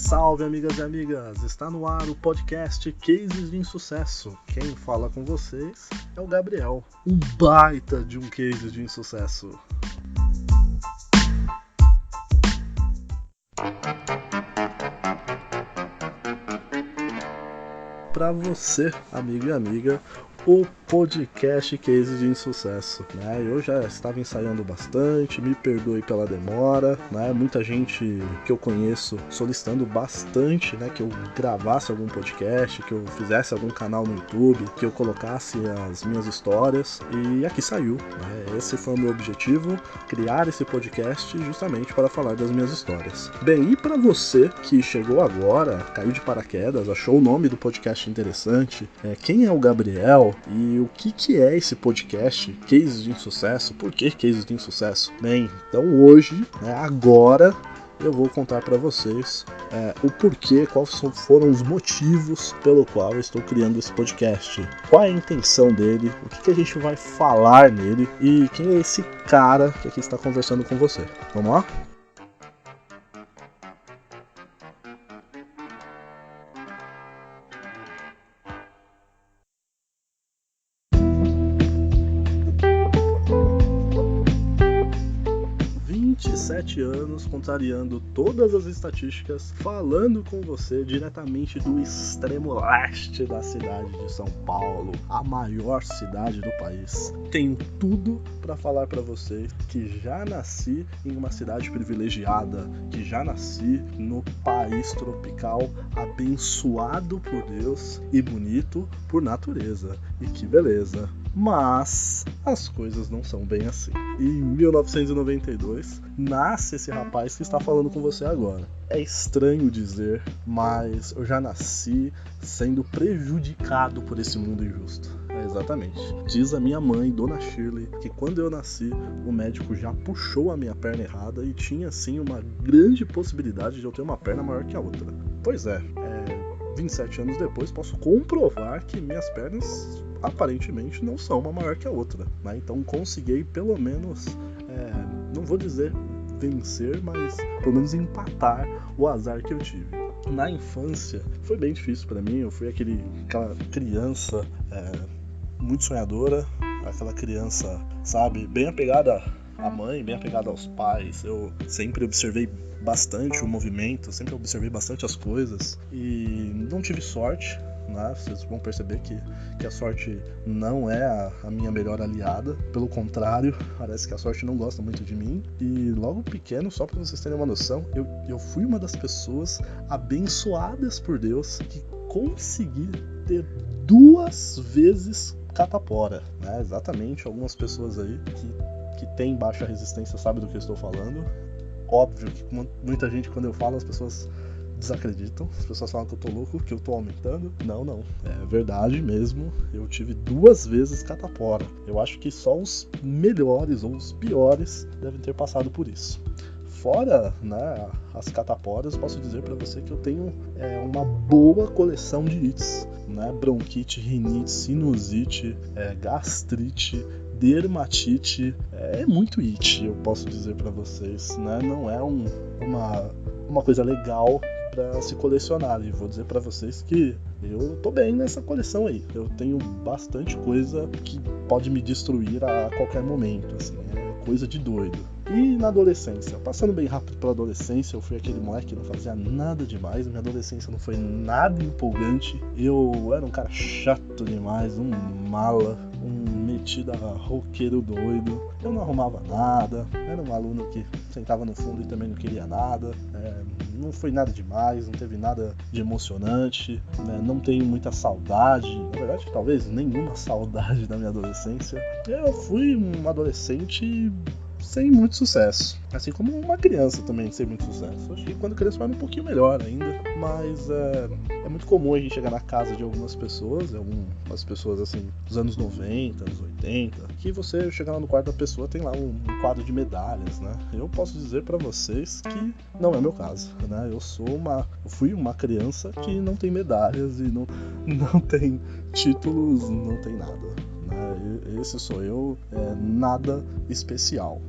Salve, amigas e amigas! Está no ar o podcast Cases de Insucesso. Quem fala com vocês é o Gabriel, um baita de um case de insucesso. Para você, amigo e amiga, o podcast Case de Insucesso, né? Eu já estava ensaiando bastante, me perdoe pela demora, né? Muita gente que eu conheço solicitando bastante, né? Que eu gravasse algum podcast, que eu fizesse algum canal no YouTube, que eu colocasse as minhas histórias, e aqui saiu, né? Esse foi o meu objetivo, criar esse podcast justamente para falar das minhas histórias. Bem, e para você que chegou agora, caiu de paraquedas, achou o nome do podcast interessante, quem é o Gabriel? E o que é esse podcast Cases de Insucesso? Por que Cases de Insucesso? Bem, então hoje, agora, eu vou contar para vocês o porquê, quais foram os motivos pelo qual eu estou criando esse podcast. Qual é a intenção dele, o que a gente vai falar nele e quem é esse cara que aqui está conversando com você. Vamos lá? Anos, contrariando todas as estatísticas, falando com você diretamente do extremo leste da cidade de São Paulo, a maior cidade do país. Tenho tudo para falar para vocês que já nasci em uma cidade privilegiada, que já nasci no país tropical, abençoado por Deus e bonito por natureza. E que beleza! Mas as coisas não são bem assim. E em 1992 nasce esse rapaz que está falando com você agora. É estranho dizer, mas eu já nasci sendo prejudicado por esse mundo injusto. Exatamente. Diz a minha mãe, Dona Shirley, que quando eu nasci, o médico já puxou a minha perna errada e tinha sim uma grande possibilidade de eu ter uma perna maior que a outra. Pois é, 27 anos depois posso comprovar que minhas pernas aparentemente não são uma maior que a outra, né? Então consegui pelo menos, não vou dizer vencer, mas pelo menos empatar o azar que eu tive. Na infância foi bem difícil para mim, eu fui aquela criança muito sonhadora, aquela criança, sabe, bem apegada à mãe, bem apegada aos pais. Eu sempre observei bastante o movimento, sempre observei bastante as coisas e não tive sorte. Vocês vão perceber que a sorte não é a minha melhor aliada, pelo contrário, parece que a sorte não gosta muito de mim. E logo pequeno, só para vocês terem uma noção, eu fui uma das pessoas abençoadas por Deus que consegui ter 2 vezes catapora, né? Exatamente, algumas pessoas aí que têm baixa resistência sabem do que eu estou falando. Óbvio que muita gente, quando eu falo, as pessoas desacreditam, as pessoas falam que eu tô louco, que eu tô aumentando. Não, é verdade mesmo, eu tive 2 vezes catapora. Eu acho que só os melhores ou os piores devem ter passado por isso. Fora, né, as cataporas, posso dizer para você que eu tenho uma boa coleção de ites, né? Bronquite, rinite, sinusite, gastrite, dermatite, é muito it, eu posso dizer para vocês, né? Não é uma coisa legal para se colecionar, e vou dizer para vocês que eu tô bem nessa coleção aí. Eu tenho bastante coisa que pode me destruir a qualquer momento, assim, é coisa de doido. E na adolescência, passando bem rápido pela adolescência, eu fui aquele moleque que não fazia nada demais, minha adolescência não foi nada empolgante, eu era um cara chato demais, um mala, um metido a roqueiro doido, eu não arrumava nada, era um aluno que sentava no fundo e também não queria nada, não foi nada demais, não teve nada de emocionante, né? Não tenho muita saudade, na verdade talvez nenhuma saudade da minha adolescência. Eu fui um adolescente sem muito sucesso, assim como uma criança também sem muito sucesso. Acho que quando criança vai um pouquinho melhor ainda, mas é muito comum a gente chegar na casa de algumas pessoas assim dos anos 90, anos 80, que você chegar lá no quarto da pessoa tem lá um quadro de medalhas, né? Eu posso dizer pra vocês que não é meu caso, né? Eu fui uma criança que não tem medalhas e não tem títulos, não tem nada. Esse sou eu, nada especial.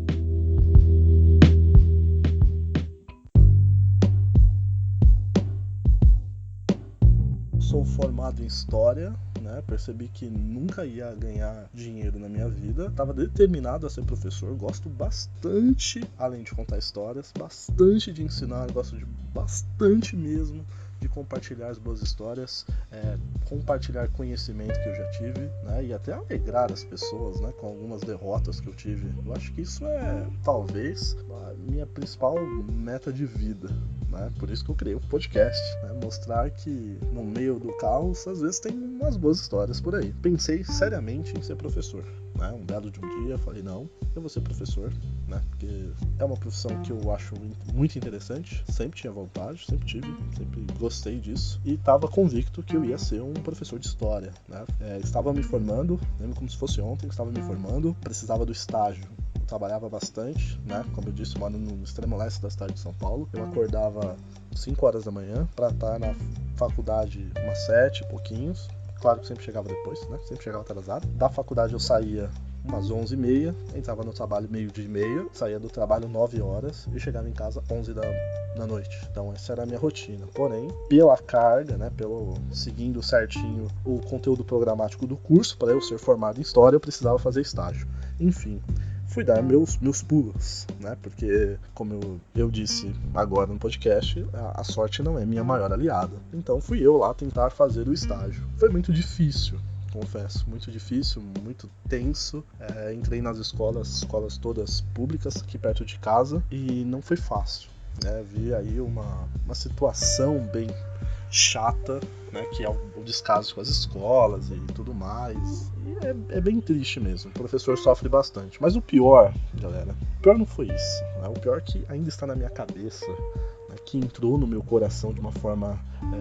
sou formado em História, né? Percebi que nunca ia ganhar dinheiro na minha vida. Estava determinado a ser professor. Gosto bastante, além de contar histórias, bastante de ensinar. Gosto de bastante mesmo de compartilhar as boas histórias, compartilhar conhecimento que eu já tive, né, e até alegrar as pessoas, né, com algumas derrotas que eu tive. Eu acho que isso é, talvez, a minha principal meta de vida, né, por isso que eu criei um podcast, né, mostrar que no meio do caos, às vezes tem umas boas histórias por aí. Pensei seriamente em ser professor, né, um belo de um dia, falei, não, eu vou ser professor, né, porque é uma profissão que eu acho muito interessante, sempre tinha vontade, sempre tive, sempre gostei disso, e estava convicto que eu ia ser um professor de história, né. Estava me formando, lembro como se fosse ontem, estava me formando, precisava do estágio. Eu trabalhava bastante, né, como eu disse, moro no extremo leste da cidade de São Paulo. Eu acordava 5 horas da manhã para estar na faculdade umas 7 e pouquinhos. Claro que sempre chegava depois, né? Sempre chegava atrasado. Da faculdade eu saía umas 11h30, entrava no trabalho 12h30, saía do trabalho 9 horas e chegava em casa 11 da noite. Então essa era a minha rotina. Porém, pela carga, né, seguindo certinho o conteúdo programático do curso, para eu ser formado em História, eu precisava fazer estágio. Enfim, fui dar meus pulos, né? Porque, como eu disse agora no podcast, a sorte não é minha maior aliada. Então fui eu lá tentar fazer o estágio. Foi muito difícil, confesso, muito difícil, muito tenso. Entrei nas escolas todas públicas aqui perto de casa e não foi fácil. Vi aí uma situação bem chata, né, que é o descaso com as escolas e tudo mais. E é bem triste mesmo, o professor sofre bastante. Mas o pior, galera, o pior não foi isso, né? O pior que ainda está na minha cabeça, né, que entrou no meu coração de uma forma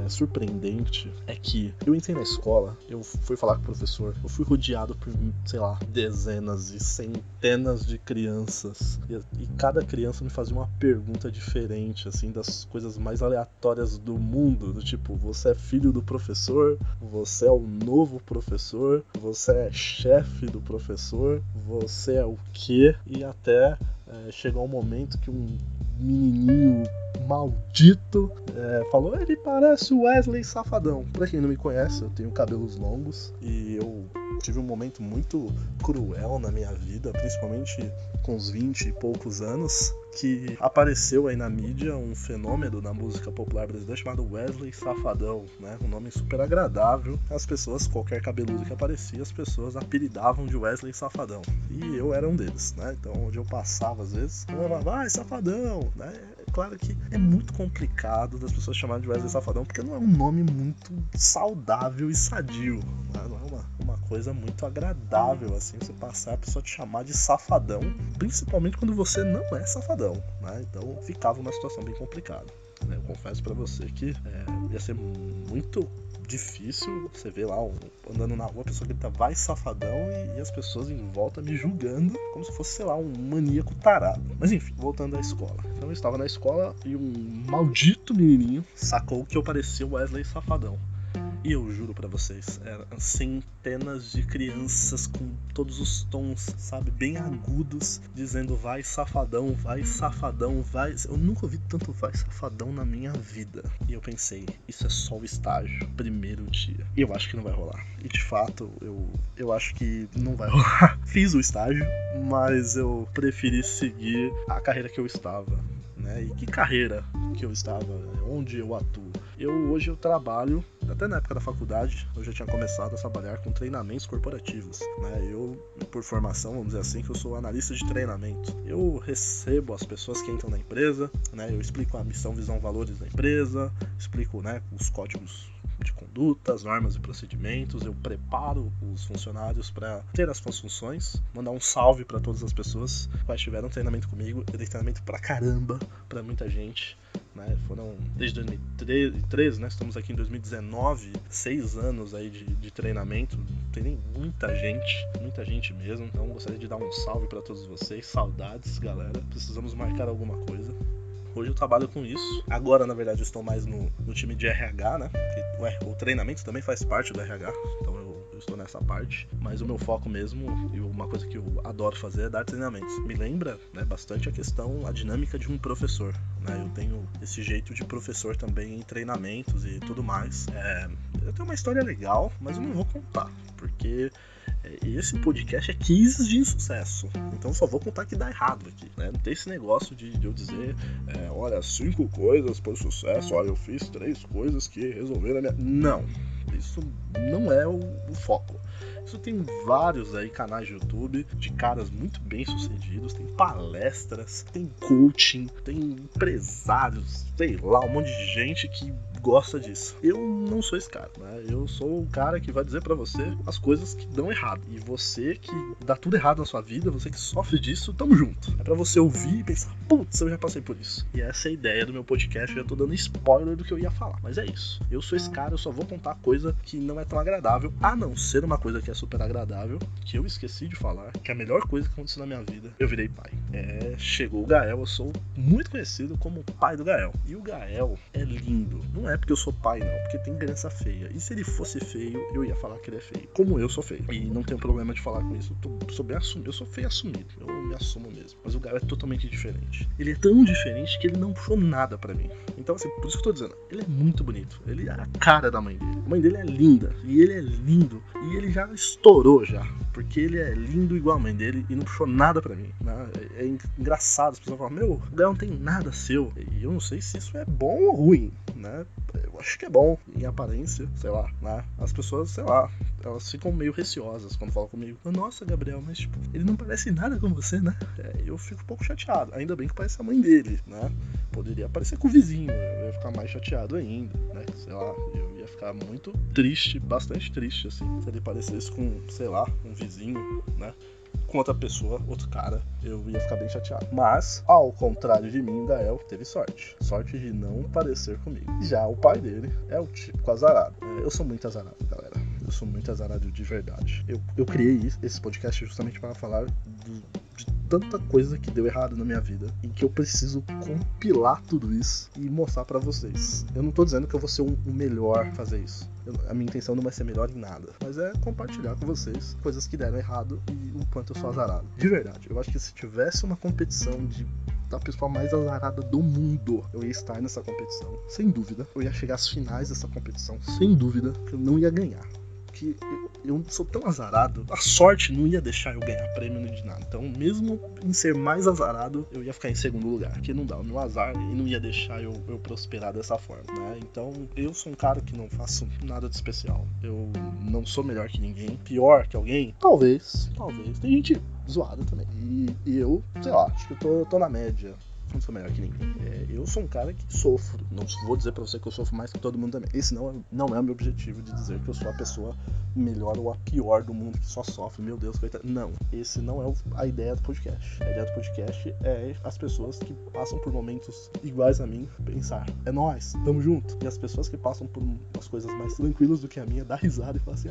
surpreendente, é que eu entrei na escola, eu fui falar com o professor, eu fui rodeado por, sei lá, dezenas e centenas de crianças, e cada criança me fazia uma pergunta diferente, assim, das coisas mais aleatórias do mundo, do tipo, você é filho do professor, você é o novo professor, você é chefe do professor, você é o quê? E até chegou um momento que um menininho maldito falou, ele parece o Wesley Safadão. Pra quem não me conhece, eu tenho cabelos longos e eu tive um momento muito cruel na minha vida, principalmente com uns 20 e poucos anos, que apareceu aí na mídia um fenômeno da música popular brasileira chamado Wesley Safadão, né? Um nome super agradável. As pessoas, qualquer cabeludo que aparecia, as pessoas apelidavam de Wesley Safadão. E eu era um deles, né? Então, onde eu passava, às vezes, eu falava, vai, Safadão, né? Claro que é muito complicado das pessoas chamarem de Wesley Safadão, porque não é um nome muito saudável e sadio, né? Não é uma coisa muito agradável, assim, você passar a pessoa te chamar de Safadão, principalmente quando você não é Safadão, né? Então ficava uma situação bem complicada, né? Eu confesso pra você que ia ser muito difícil você ver lá andando na rua, a pessoa grita vai Safadão e as pessoas em volta me julgando como se fosse, sei lá, um maníaco tarado. Mas enfim, voltando à escola. Então eu estava na escola e um maldito menininho sacou que eu parecia o Wesley Safadão. E eu juro pra vocês, eram centenas de crianças com todos os tons, sabe, bem agudos, dizendo vai Safadão, vai Safadão, vai... Eu nunca ouvi tanto vai Safadão na minha vida. E eu pensei, isso é só o estágio, primeiro dia. E eu acho que não vai rolar. E de fato, eu acho que não vai rolar. Fiz o estágio, mas eu preferi seguir a carreira que eu estava, né? E que carreira que eu estava, onde eu atuo. Hoje eu trabalho, até na época da faculdade, eu já tinha começado a trabalhar com treinamentos corporativos, né? Eu, por formação, vamos dizer assim, que eu sou analista de treinamento. Eu recebo as pessoas que entram na empresa, né? Eu explico a missão, visão, valores da empresa, explico, né, os códigos de conduta, as normas e procedimentos, eu preparo os funcionários para ter as suas funções, mandar um salve para todas as pessoas que tiveram treinamento comigo. Eu dei treinamento pra caramba, pra muita gente, né? Foram desde 2013, né? Estamos aqui em 2019, 6 anos aí de treinamento, treinei muita gente mesmo, então gostaria de dar um salve para todos vocês, saudades, galera, precisamos marcar alguma coisa. Hoje eu trabalho com isso. Agora, na verdade, eu estou mais no time de RH, né? Porque o treinamento também faz parte do RH, então eu estou nessa parte. Mas o meu foco mesmo, e uma coisa que eu adoro fazer, é dar treinamentos. Me lembra, né, bastante a dinâmica de um professor, né? Eu tenho esse jeito de professor também em treinamentos e tudo mais. Eu tenho uma história legal, mas eu não vou contar, porque esse podcast é cases de insucesso. Então eu só vou contar que dá errado aqui, né? Não tem esse negócio de eu dizer, olha, 5 coisas por sucesso, olha, eu fiz 3 coisas que resolveram a minha... Não, isso não é o foco. Isso tem vários aí canais de YouTube de caras muito bem sucedidos, tem palestras, tem coaching, tem empresários, sei lá, um monte de gente que gosta disso. Eu não sou esse cara, né? Eu sou o cara que vai dizer pra você as coisas que dão errado. E você que dá tudo errado na sua vida, você que sofre disso, tamo junto. É pra você ouvir e pensar, putz, eu já passei por isso. E essa é a ideia do meu podcast, eu já tô dando spoiler do que eu ia falar. Mas é isso. Eu sou esse cara, eu só vou contar coisa que não é tão agradável, a não ser uma coisa que é super agradável, que eu esqueci de falar, que é a melhor coisa que aconteceu na minha vida. Eu virei pai. Chegou o Gael, eu sou muito conhecido como o pai do Gael. E o Gael é lindo. Não é porque eu sou pai, não, porque tem criança feia. E se ele fosse feio, eu ia falar que ele é feio. Como eu sou feio. E não tenho problema de falar com isso. Eu sou bem assumido. Eu sou feio assumido. Eu me assumo mesmo. Mas o Gael é totalmente diferente. Ele é tão diferente que ele não puxou nada pra mim. Então, assim, por isso que eu tô dizendo, ele é muito bonito. Ele é a cara da mãe dele. A mãe dele é linda. E ele é lindo. E ele já estourou já. Porque ele é lindo igual a mãe dele e não puxou nada pra mim, né? É engraçado, as pessoas falam, meu, o Gael não tem nada seu. E eu não sei se isso é bom ou ruim, né? Eu acho que é bom em aparência, sei lá, né? As pessoas, sei lá, elas ficam meio receosas quando falam comigo. Nossa, Gabriel, mas tipo, ele não parece nada com você, né? Eu fico um pouco chateado. Ainda bem que parece a mãe dele, né? Poderia parecer com o vizinho, eu ia ficar mais chateado ainda, né? Sei lá, eu ia ficar muito triste, bastante triste, assim, se ele parecesse com, sei lá, um vizinho, né? Com outra pessoa, outro cara, eu ia ficar bem chateado. Mas, ao contrário de mim, Gael teve sorte. Sorte de não parecer comigo. Já o pai dele é o típico azarado. Eu sou muito azarado, galera. Eu sou muito azarado de verdade. Eu criei esse podcast justamente para falar de tanta coisa que deu errado na minha vida e que eu preciso compilar tudo isso e mostrar pra vocês. Eu não tô dizendo que eu vou ser o melhor a fazer isso. A minha intenção não vai ser melhor em nada, mas é compartilhar com vocês coisas que deram errado e o quanto eu sou azarado. De verdade, eu acho que se tivesse uma competição da pessoa mais azarada do mundo, eu ia estar nessa competição, sem dúvida. Eu ia chegar às finais dessa competição, sem dúvida, que eu não ia ganhar. Que eu sou tão azarado, a sorte não ia deixar eu ganhar prêmio nem de nada. Então, mesmo em ser mais azarado, eu ia ficar em segundo lugar, porque não dá, o meu azar e não ia deixar eu prosperar dessa forma, né? Então, eu sou um cara que não faço nada de especial. Eu não sou melhor que ninguém, pior que alguém, talvez. Tem gente zoada também. E eu, sei lá, acho que eu tô na média. Não sou melhor que ninguém. Eu sou um cara que sofro. Não vou dizer pra você que eu sofro mais que todo mundo também. Esse não é o meu objetivo de dizer que eu sou a pessoa melhor ou a pior do mundo que só sofre. Meu Deus, coitado. Não. Esse não é a ideia do podcast. A ideia do podcast é as pessoas que passam por momentos iguais a mim pensar, é nóis, tamo junto. E as pessoas que passam por umas coisas mais tranquilas do que a minha, dá risada e fala assim,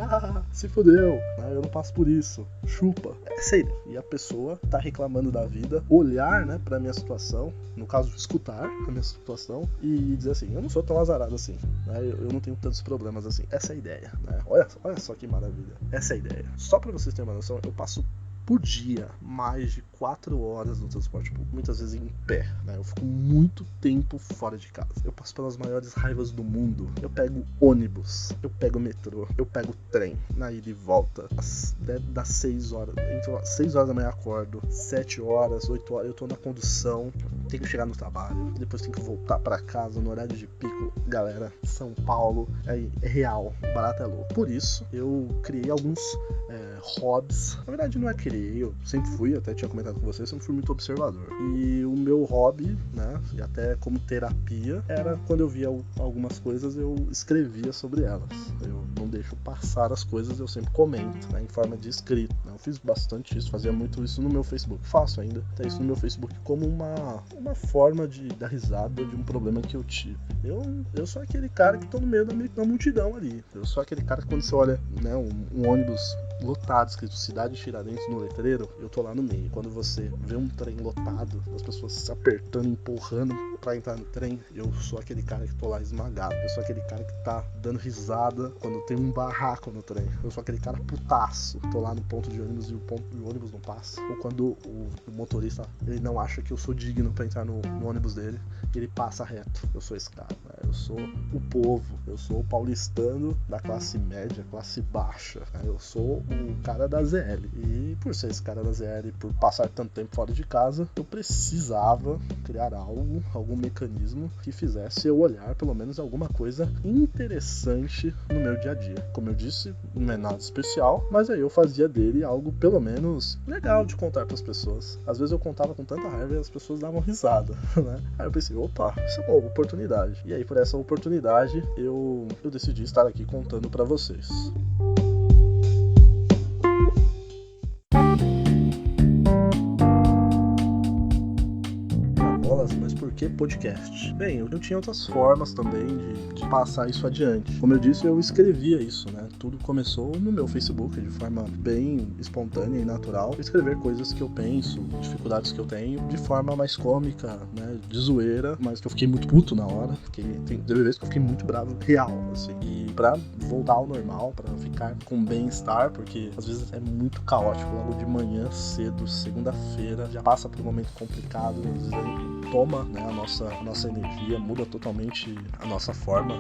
se fodeu, eu não passo por isso. Chupa. Essa é a ideia. E a pessoa tá reclamando da vida, olhar, né, pra minha situação, no caso, escutar a minha situação e dizer assim, eu não sou tão azarado assim, né? Eu não tenho tantos problemas assim. Essa é a ideia, né? Olha só que maravilha. Essa é a ideia. Só pra vocês terem uma noção, eu passo por dia mais de 4 horas no transporte público, muitas vezes em pé, né? Eu fico muito tempo fora de casa. Eu passo pelas maiores raivas do mundo. Eu pego ônibus, eu pego metrô, eu pego trem, na ida e volta. Das 6 horas, então 6 horas da manhã eu acordo, 7 horas, 8 horas, eu tô na condução, tenho que chegar no trabalho, depois tenho que voltar pra casa no horário de pico. Galera, São Paulo é real, barato é louco. Por isso, eu criei alguns hobbies. Na verdade, não é criei, eu sempre fui, até tinha comentado com vocês, sempre fui muito observador. E o meu hobby, né, e até como terapia, era quando eu via algumas coisas, eu escrevia sobre elas. Eu não deixo passar as coisas, eu sempre comento, né, em forma de escrito. Né? Eu fiz bastante isso, fazia muito isso no meu Facebook. Faço ainda, até isso no meu Facebook, como uma forma de dar risada de um problema que eu tive. Eu sou aquele cara que tô no meio da multidão ali. Eu sou aquele cara que quando você olha, né, um ônibus lotado, escrito Cidade Tiradentes no letreiro, eu tô lá no meio. Quando você vê um trem lotado, as pessoas se apertando, empurrando pra entrar no trem, eu sou aquele cara que tô lá esmagado. Eu sou aquele cara que tá dando risada quando tem um barraco no trem. Eu sou aquele cara putaço. Tô lá no ponto de ônibus e o ônibus não passa. Ou quando o motorista, ele não acha que eu sou digno pra entrar no ônibus dele, ele passa reto. Eu sou esse cara, né? Eu sou o povo. Eu sou o paulistano da classe média, classe baixa, né? Eu sou o cara da ZL. E por ser esse cara da ZL, por passar tanto tempo fora de casa, eu precisava criar algum mecanismo que fizesse eu olhar pelo menos alguma coisa interessante no meu dia a dia. Como eu disse, não é nada especial, mas aí eu fazia dele algo pelo menos legal de contar para as pessoas. Às vezes eu contava com tanta raiva e as pessoas davam risada, né? Aí eu pensei, opa, isso é uma oportunidade. E aí por essa oportunidade eu decidi estar aqui contando para vocês. Mas por que podcast? Bem, eu tinha outras formas também de passar isso adiante. Como eu disse, eu escrevia isso, né? Tudo começou no meu Facebook, de forma bem espontânea e natural. Escrever coisas que eu penso, dificuldades que eu tenho, de forma mais cômica, né? De zoeira, mas que eu fiquei muito puto na hora. Teve vezes que eu fiquei muito bravo, real, assim. E pra voltar ao normal, pra ficar com bem-estar, porque às vezes é muito caótico, logo de manhã cedo, segunda-feira, já passa por um momento complicado, às vezes aí toma, né, a nossa energia, muda totalmente a nossa forma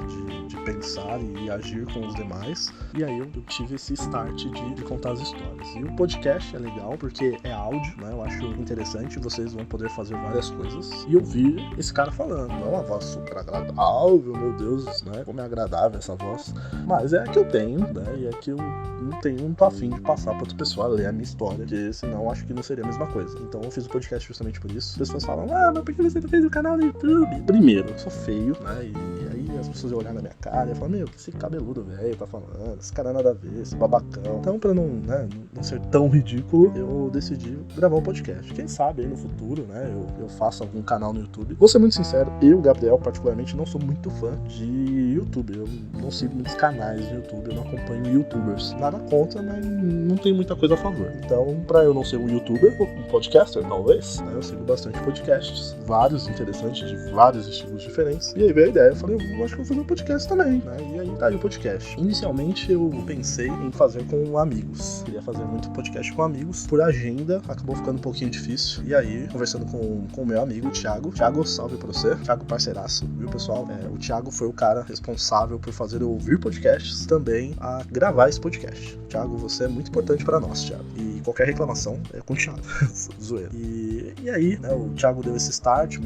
de pensar e agir com os demais. E aí eu tive esse start de contar as histórias. E o podcast é legal porque é áudio, né? Eu acho interessante, vocês vão poder fazer várias coisas e ouvir esse cara falando. Não é uma voz super agradável, meu Deus, né? Como é agradável essa voz. Mas é a que eu tenho, né? E é que eu não tô afim de passar para outra pessoa ler a minha história, porque senão acho que não seria a mesma coisa. Então eu fiz o podcast justamente por isso. As pessoas falam, mas por que você não fez o canal no YouTube? Primeiro, eu sou feio, né? E aí as pessoas iam olhar na minha cara e falar, meu, que esse cabeludo velho tá falando, esse cara nada a ver, esse babacão. Então, pra não ser tão ridículo, eu decidi gravar um podcast. Quem sabe aí no futuro, né, eu faço algum canal no YouTube. Vou ser muito sincero, eu, Gabriel, particularmente, não sou muito fã de YouTube. Eu não sigo muitos canais no YouTube, eu não acompanho youtubers. Nada contra, mas não tenho muita coisa a favor. Então, pra eu não ser um youtuber, um podcaster, talvez, né, eu sigo bastante podcasts, vários interessantes, de vários estilos diferentes. E aí veio a ideia, eu falei, eu acho que eu vou fazer um podcast também, né? E aí tá aí o podcast. Inicialmente eu pensei em fazer com amigos. Queria fazer muito podcast com amigos. Por agenda, acabou ficando um pouquinho difícil. E aí, conversando com o meu amigo, o Thiago. Thiago, salve pra você. Thiago, parceiraço, viu, pessoal? O Thiago foi o cara responsável por fazer eu ouvir podcasts, também a gravar esse podcast. Thiago, você é muito importante pra nós, Thiago. E qualquer reclamação é com o Thiago. Zoeira. E aí, né, o Thiago deu esse start,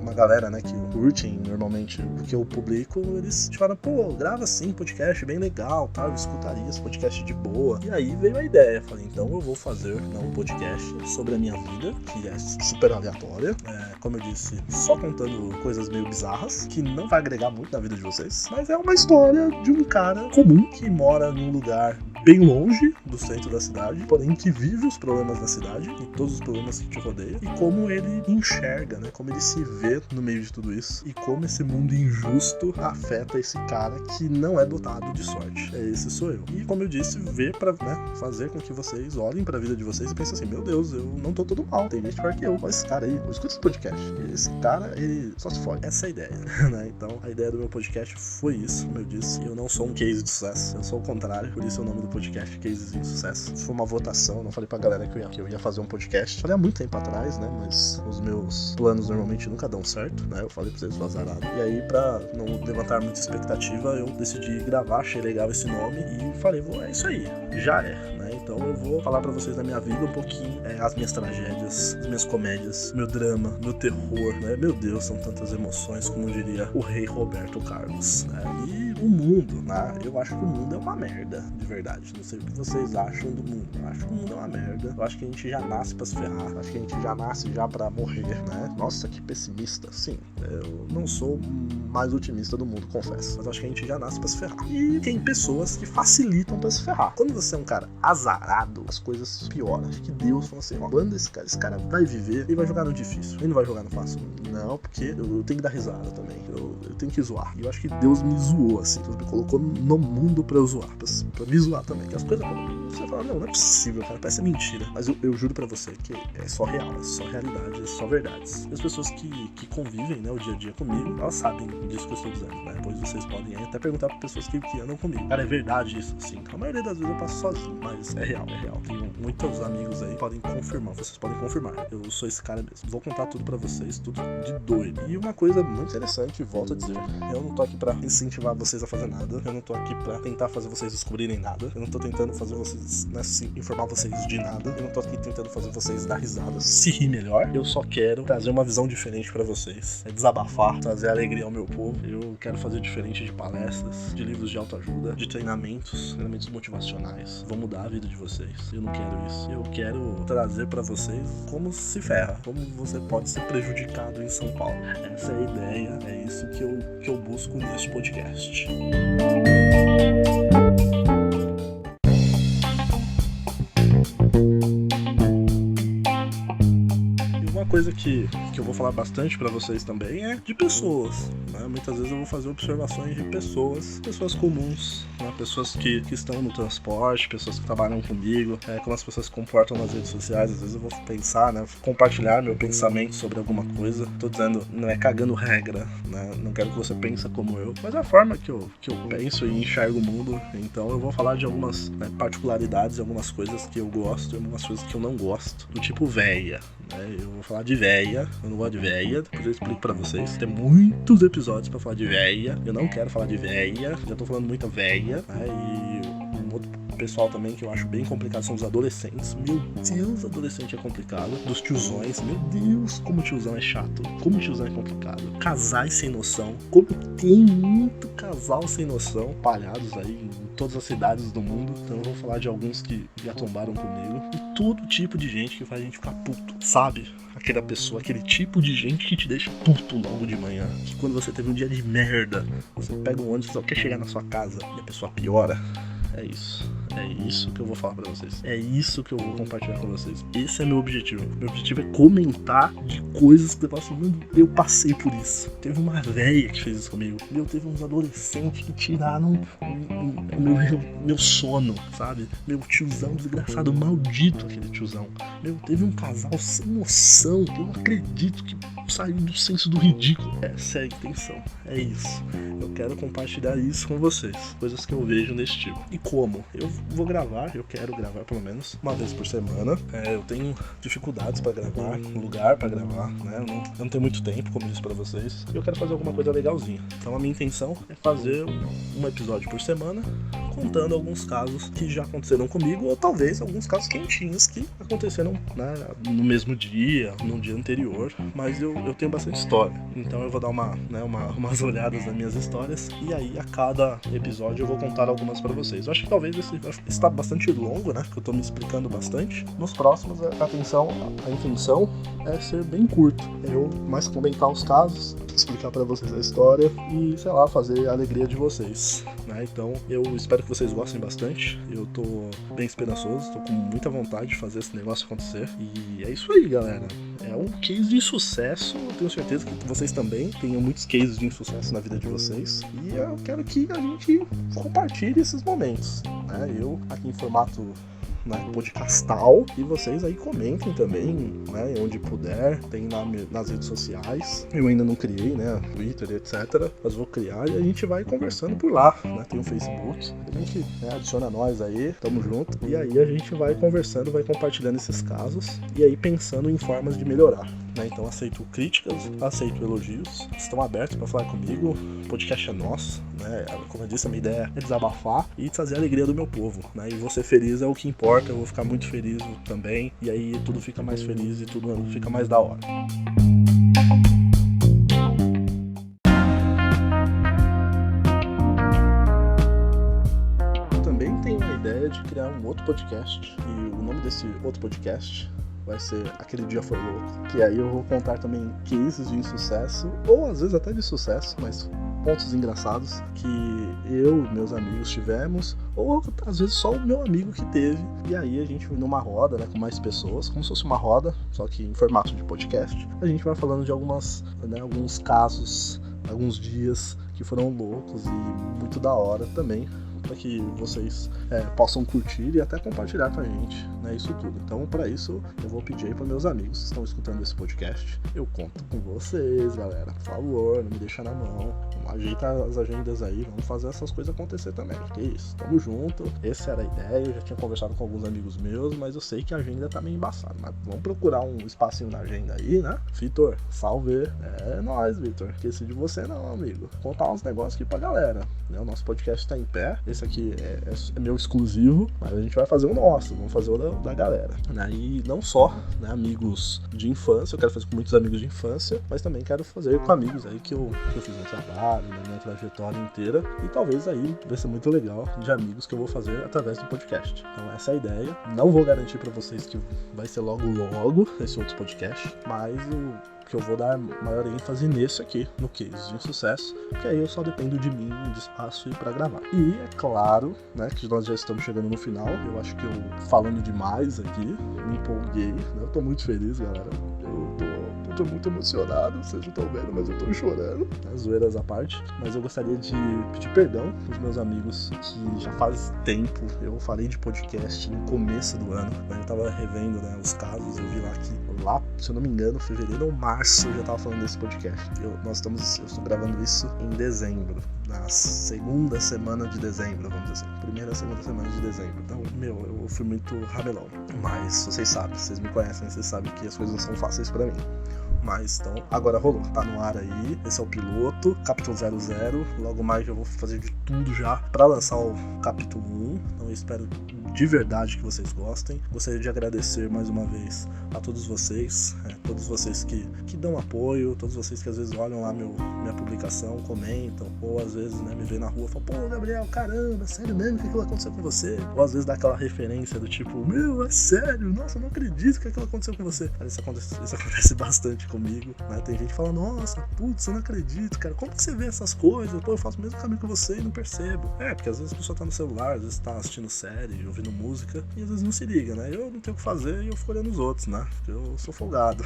uma galera, né, que curtem normalmente o que eu publico, eles falaram, pô, grava assim, podcast bem legal, tá? Eu escutaria esse podcast de boa. E aí veio a ideia, falei, então eu vou fazer um podcast sobre a minha vida, que é super aleatória, como eu disse, só contando coisas meio bizarras, que não vai agregar muito na vida de vocês, mas é uma história de um cara comum que mora num lugar bem longe do centro da cidade, porém que vive os problemas da cidade e todos os problemas que te rodeiam, e como ele enxerga, né, como ele se vê no meio de tudo isso, e como esse mundo injusto afeta esse cara que não é dotado de sorte. Esse sou eu. E como eu disse, ver pra, né, fazer com que vocês olhem pra vida de vocês e pensem assim, meu Deus, eu não tô todo mal, tem gente pior que eu. Olha esse cara aí, eu escuto esse podcast. Esse cara, ele só se fode. Essa é a ideia, né? Então, a ideia do meu podcast foi isso, como eu disse. Eu não sou um case de sucesso, eu sou o contrário, por isso é o nome do podcast, Cases de Sucesso. Foi uma votação, não falei pra galera que eu ia fazer um podcast. Falei há muito tempo atrás, né? Mas os meus planos normalmente nunca dão certo, né? Eu falei pra vocês, azarado. E aí, pra não levantar muita expectativa, eu decidi gravar, achei legal esse nome e falei, é isso aí, já é, né? Então eu vou falar pra vocês da minha vida um pouquinho, as minhas tragédias, as minhas comédias, meu drama, meu terror, né? Meu Deus, são tantas emoções, como diria o rei Roberto Carlos, né? E o mundo, né? Eu acho que o mundo é uma merda, de verdade. Não sei o que vocês acham do mundo. Eu acho que o mundo é uma merda. Eu acho que a gente já nasce pra se ferrar. Eu acho que a gente já nasce já pra morrer, né? Nossa, que pessimista. Sim, eu não sou o mais otimista do mundo, confesso. Mas eu acho que a gente já nasce pra se ferrar. E tem pessoas que facilitam pra se ferrar. Quando você é um cara azarado, as coisas pioram. Acho que Deus falou assim, ó, quando esse cara vai viver, ele vai jogar no difícil. Ele não vai jogar no fácil. Não, porque eu tenho que dar risada também. Eu tenho que zoar. E eu acho que Deus me zoou, assim. Deus me colocou no mundo pra eu zoar. Pra me zoar também. Que as coisas você fala, não é possível, cara, parece mentira. Mas eu juro pra você que é só real, é só realidade, é só verdades. E as pessoas que convivem, né, o dia a dia comigo, elas sabem disso que eu estou dizendo, né? Depois vocês podem até perguntar pra pessoas que andam comigo. Cara, é verdade isso, sim. A maioria das vezes eu passo sozinho, mas é real, é real. Tenho muitos amigos aí que podem confirmar, vocês podem confirmar. Eu sou esse cara mesmo. Vou contar tudo pra vocês, tudo de doido. E uma coisa muito interessante, volto a dizer, eu não tô aqui pra incentivar vocês a fazer nada, eu não tô aqui pra tentar fazer vocês descobrirem nada, eu não tô tentando fazer vocês, né, informar vocês de nada, eu não tô aqui tentando fazer vocês dar risada, se rir melhor. Eu só quero trazer uma visão diferente pra vocês, desabafar, trazer alegria ao meu povo. Eu quero fazer diferente de palestras, de livros de autoajuda, de treinamentos motivacionais. Vou mudar a vida de vocês. Eu não quero isso. Eu quero trazer pra vocês como se ferra, como você pode ser prejudicado em São Paulo. Essa é a ideia, é isso que eu busco neste podcast. Coisa que eu vou falar bastante pra vocês também é de pessoas, né? Muitas vezes eu vou fazer observações de pessoas comuns, né? Pessoas que estão no transporte, pessoas que trabalham comigo, como as pessoas se comportam nas redes sociais. Às vezes eu vou pensar, né? Compartilhar meu pensamento sobre alguma coisa. Tô dizendo, não é cagando regra, né? Não quero que você pense como eu, mas é a forma que eu penso e enxergo o mundo. Então eu vou falar de algumas, né, particularidades, algumas coisas que eu gosto e algumas coisas que eu não gosto, do tipo véia. Eu vou falar de véia, eu não gosto de véia, depois eu explico pra vocês. Tem muitos episódios pra falar de véia, eu não quero falar de véia, já tô falando muita véia, né? E um outro pessoal também que eu acho bem complicado são os adolescentes. Meu Deus, adolescente é complicado. Dos tiozões, meu Deus, como tiozão é chato, como tiozão é complicado. Casais sem noção, como tem muito casal sem noção, espalhados aí em todas as cidades do mundo. Então eu vou falar de alguns que já tombaram comigo. E todo tipo de gente que faz a gente ficar puto, sabe? Aquela pessoa, aquele tipo de gente que te deixa puto logo de manhã. Que quando você teve um dia de merda, você pega um ônibus e só quer chegar na sua casa e a pessoa piora. É isso que eu vou falar pra vocês. É isso que eu vou compartilhar com vocês. Esse é meu objetivo. Meu objetivo é comentar de coisas que eu falo assim, mano, eu passei por isso. Teve uma véia que fez isso comigo. Teve uns adolescentes que tiraram meu sono, sabe? Meu tiozão desgraçado, maldito aquele tiozão. Teve um casal sem noção, que eu não acredito que saiu do senso do ridículo. Essa é a intenção. É isso. Eu quero compartilhar isso com vocês. Coisas que eu vejo desse tipo. E como? Eu vou gravar, eu quero gravar pelo menos uma vez por semana. Eu tenho dificuldades pra gravar, lugar pra gravar, né? Eu não tenho muito tempo, como eu disse pra vocês. E eu quero fazer alguma coisa legalzinha. Então a minha intenção é fazer um episódio por semana, contando alguns casos que já aconteceram comigo, ou talvez alguns casos quentinhos que aconteceram, né, no mesmo dia, no dia anterior. Mas eu tenho bastante história. Então eu vou dar umas olhadas nas minhas histórias. E aí a cada episódio eu vou contar algumas pra vocês. Eu acho que talvez esse está bastante longo, né? Porque eu tô me explicando bastante. Nos próximos, a intenção é ser bem curto. Eu mais comentar os casos, explicar pra vocês a história e, sei lá, fazer a alegria de vocês, né? Então, eu espero que vocês gostem bastante. Eu tô bem esperançoso, tô com muita vontade de fazer esse negócio acontecer. E é isso aí, galera. É um case de insucesso. Eu tenho certeza que vocês também tenham muitos cases de insucesso na vida de vocês. E eu quero que a gente compartilhe esses momentos, né? Eu aqui em formato, né, podcastal, e vocês aí comentem também, né, onde puder. Tem nas redes sociais, eu ainda não criei, né, Twitter, etc, mas vou criar e a gente vai conversando por lá, né? Tem o Facebook, a gente, né, adiciona nós aí, tamo junto, e aí a gente vai conversando, vai compartilhando esses casos e aí pensando em formas de melhorar, né? Então aceito críticas, aceito elogios, estão abertos para falar comigo. O podcast é nosso, né? Como eu disse, a minha ideia é desabafar e trazer a alegria do meu povo, né? E você feliz é o que importa. Eu vou ficar muito feliz também, e aí tudo fica mais feliz e tudo fica mais da hora. Eu também tenho a ideia de criar um outro podcast, e o nome desse outro podcast vai ser Aquele Dia Foi Louco, que aí eu vou contar também cases de insucesso, ou às vezes até de sucesso, mas pontos engraçados que eu e meus amigos tivemos, ou às vezes só o meu amigo que teve, e aí a gente numa roda, né, com mais pessoas, como se fosse uma roda, só que em formato de podcast, a gente vai falando de alguns casos, alguns dias que foram loucos e muito da hora também, para que vocês possam curtir e até compartilhar com a gente, né, isso tudo. Então, para isso, eu vou pedir aí para meus amigos que estão escutando esse podcast, eu conto com vocês, galera. Por favor, não me deixa na mão. Ajeita as agendas aí, vamos fazer essas coisas acontecer também. Que isso, tamo junto. Essa era a ideia, eu já tinha conversado com alguns amigos meus, mas eu sei que a agenda tá meio embaçada. Mas vamos procurar um espacinho na agenda aí, né? Vitor, salve. É nóis, Vitor. Esqueci de você não, amigo. Contar uns negócios aqui pra galera. O nosso podcast tá em pé. Esse aqui é meu exclusivo, mas a gente vai fazer o nosso, vamos fazer o da galera. E não só, né, amigos de infância, eu quero fazer com muitos amigos de infância, mas também quero fazer com amigos aí que eu fiz um trabalho, na minha trajetória inteira, e talvez aí vai ser muito legal de amigos que eu vou fazer através do podcast. Então essa é a ideia. Não vou garantir pra vocês que vai ser logo esse outro podcast, mas que eu vou dar maior ênfase nesse aqui, no Cases de Insucesso, que aí eu só dependo de mim, de espaço e pra gravar. E é claro, né, que nós já estamos chegando no final. Eu acho que eu, falando demais aqui, me empolguei, né? Eu tô muito feliz, galera. Eu tô muito emocionado, vocês não estão vendo, mas eu tô chorando, né, zoeiras à parte. Mas eu gostaria de pedir perdão pros meus amigos que já faz tempo eu falei de podcast no começo do ano, né? Eu tava revendo, né, os casos, eu vi lá que lá, se eu não me engano, fevereiro ou março eu já tava falando desse podcast. Eu estou gravando isso em dezembro, na segunda semana de dezembro, vamos dizer assim, segunda semana de dezembro. Então, eu fui muito ramelão, mas vocês sabem, vocês me conhecem, vocês sabem que as coisas não são fáceis pra mim. Mas então, agora rolou, tá no ar aí, esse é o piloto, capítulo 00, logo mais eu vou fazer de tudo já pra lançar o capítulo 1, então eu espero de verdade que vocês gostem. Gostaria de agradecer mais uma vez a todos vocês que dão apoio, todos vocês que às vezes olham lá minha publicação, comentam, ou às vezes, né, me vê na rua e falam, pô, Gabriel, caramba, sério mesmo, o que aquilo aconteceu com você? Ou às vezes dá aquela referência do tipo, meu, é sério, nossa, eu não acredito que aquilo aconteceu com você. Cara, isso acontece bastante comigo, né? Tem gente que fala, nossa, putz, eu não acredito, cara, como que você vê essas coisas? Pô, eu faço o mesmo caminho que você e não percebo. Porque às vezes a pessoa tá no celular, às vezes tá assistindo série, ouvindo música, e às vezes não se liga, né? Eu não tenho o que fazer e eu fico olhando os outros, né? Porque eu sou folgado.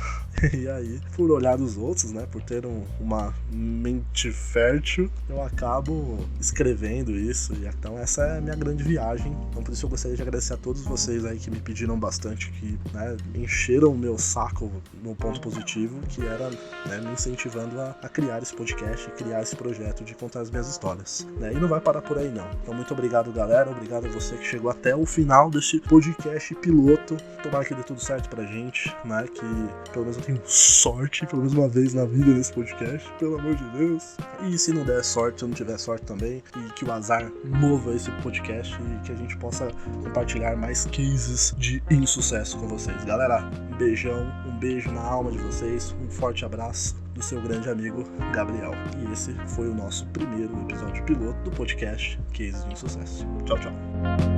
E aí, por olhar dos outros, né, por ter uma mente fértil, eu acabo escrevendo isso, e então essa é a minha grande viagem. Então por isso eu gostaria de agradecer a todos vocês aí que me pediram bastante, que, né, encheram o meu saco no ponto positivo, que era, né, me incentivando a criar esse podcast, criar esse projeto de contar as minhas histórias, né? E não vai parar por aí não. Então muito obrigado, galera, obrigado a você que chegou até o final desse podcast piloto. Tomara que dê tudo certo pra gente, né, que pelo menos eu tenho sorte, pelo menos uma vez na vida nesse podcast, pelo amor de Deus. E se não der sorte, se eu não tiver sorte também, e que o azar mova esse podcast e que a gente possa compartilhar mais cases de insucesso com vocês. Galera, um beijão, um beijo na alma de vocês, um forte abraço do seu grande amigo Gabriel. E esse foi o nosso primeiro episódio piloto do podcast Cases de Insucesso. Tchau, tchau.